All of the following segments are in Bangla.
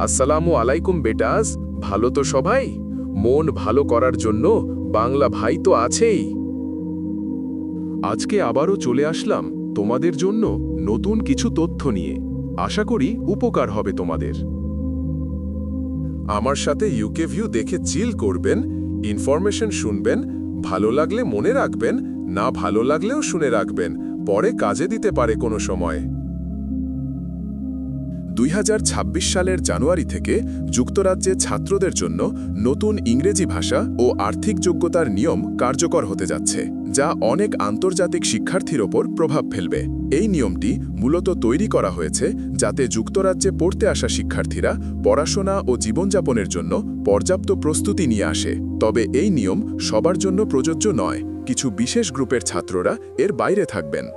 আসসালামু আলাইকুম বেটাস, ভালো তো সবাই? মন ভালো করার জন্য বাংলা ভাই তো আছেই। আজকে আবারও চলে আসলাম তোমাদের জন্য নতুন কিছু তথ্য নিয়ে। আশা করি উপকার হবে তোমাদের। আমার সাথে ইউকে ভিউ দেখে চিল করবেন, ইনফরমেশন শুনবেন, ভালো লাগলে মনে রাখবেন, না ভালো লাগলেও শুনে রাখবেন, পরে কাজে দিতে পারে কোনো সময়। 2026 সালের জানুয়ারি থেকে যুক্তরাজ্যে ছাত্রদের জন্য নতুন ইংরেজি ভাষা ও আর্থিক যোগ্যতার নিয়ম কার্যকর হতে যাচ্ছে, যা অনেক আন্তর্জাতিক শিক্ষার্থীর ওপর প্রভাব ফেলবে। এই নিয়মটি মূলত তৈরি করা হয়েছে যাতে যুক্তরাজ্যে পড়তে আসা শিক্ষার্থীরা পড়াশোনা ও জীবনযাপনের জন্য পর্যাপ্ত প্রস্তুতি নিয়ে আসে। তবে এই নিয়ম সবার জন্য প্রযোজ্য নয়, কিছু বিশেষ গ্রুপের ছাত্ররা এর বাইরে থাকবেন।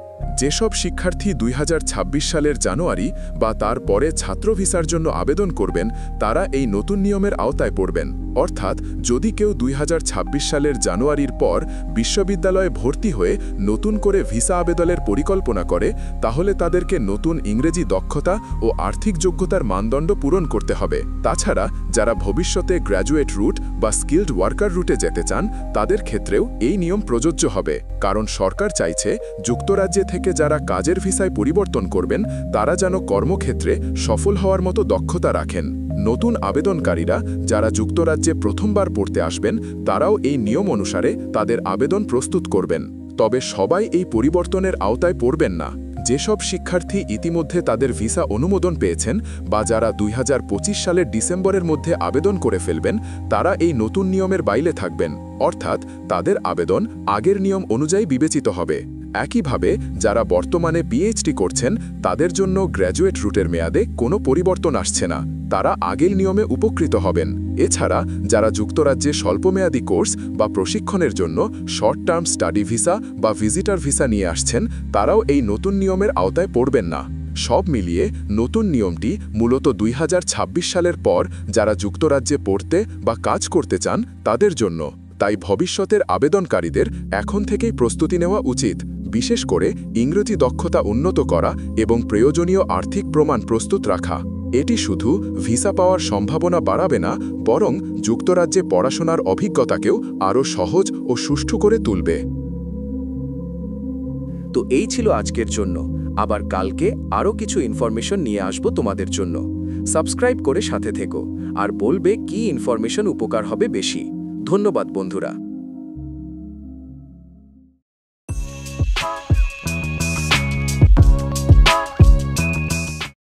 যেসব শিক্ষার্থী 2026 সালের জানুয়ারি বা তার পরে ছাত্র ভিসার জন্য আবেদন করবেন, তারা এই নতুন নিয়মের আওতায় পড়বেন। অর্থাৎ যদি কেউ 2026 সালের জানুয়ারির পর বিশ্ববিদ্যালয়ে ভর্তি হয়ে নতুন করে ভিসা আবেদনের পরিকল্পনা করে, তাহলে তাদেরকে নতুন ইংরেজি দক্ষতা ও আর্থিক যোগ্যতার মানদণ্ড পূরণ করতে হবে। তাছাড়া যারা ভবিষ্যতে গ্র্যাজুয়েট রুট বা স্কিল্ড ওয়ার্কার রুটে যেতে চান, তাদের ক্ষেত্রেও এই নিয়ম প্রযোজ্য হবে, কারণ সরকার চাইছে যুক্তরাজ্যে থেকে যারা কাজের ভিসায় পরিবর্তন করবেন, তারা যেন কর্মক্ষেত্রে সফল হওয়ার মতো দক্ষতা রাখেন। নতুন আবেদনকারীরা যারা যুক্তরাজ্যে প্রথমবার পড়তে আসবেন, তারাও এই নিয়ম অনুসারে তাদের আবেদন প্রস্তুত করবেন। তবে সবাই এই পরিবর্তনের আওতায় পড়বেন না। যেসব শিক্ষার্থী ইতিমধ্যে তাদের ভিসা অনুমোদন পেয়েছেন বা যারা 2025 সালের ডিসেম্বরের মধ্যে আবেদন করে ফেলবেন, তারা এই নতুন নিয়মের বাইরে থাকবেন, অর্থাৎ তাদের আবেদন আগের নিয়ম অনুযায়ী বিবেচিত হবে। একইভাবে যারা বর্তমানে পিএইচডি করছেন, তাদের জন্য গ্র্যাজুয়েট রুটের মেয়াদে কোনো পরিবর্তন আসছে না, তারা আগের নিয়মে উপকৃত হবেন। এছাড়া যারা যুক্তরাজ্যে স্বল্পমেয়াদী কোর্স বা প্রশিক্ষণের জন্য শর্ট টার্ম স্টাডি ভিসা বা ভিজিটর ভিসা নিয়ে আসছেন, তারাও এই নতুন নিয়মের আওতায় পড়বেন না। সব মিলিয়ে নতুন নিয়মটি মূলত 2026 সালের পর যারা যুক্তরাজ্যে পড়তে বা কাজ করতে চান, তাদের জন্য। তাই ভবিষ্যতের আবেদনকারীদের এখন থেকেই প্রস্তুতি নেওয়া উচিত, বিশেষ করে ইংরেজি দক্ষতা উন্নত করা এবং প্রয়োজনীয় আর্থিক প্রমাণ প্রস্তুত রাখা। এটি শুধু ভিসা পাওয়ার সম্ভাবনা বাড়াবে না, বরং যুক্তরাজ্যে পড়াশোনার অভিজ্ঞতাকেও আরও সহজ ও সুষ্ঠু করে তুলবে। তো এই ছিল আজকের জন্য। আবার কালকে আরও কিছু ইনফরমেশন নিয়ে আসব তোমাদের জন্য। সাবস্ক্রাইব করে সাথে থেকো আর বলবে কি ইনফরমেশন উপকার হবে বেশি। ধন্যবাদ বন্ধুরা।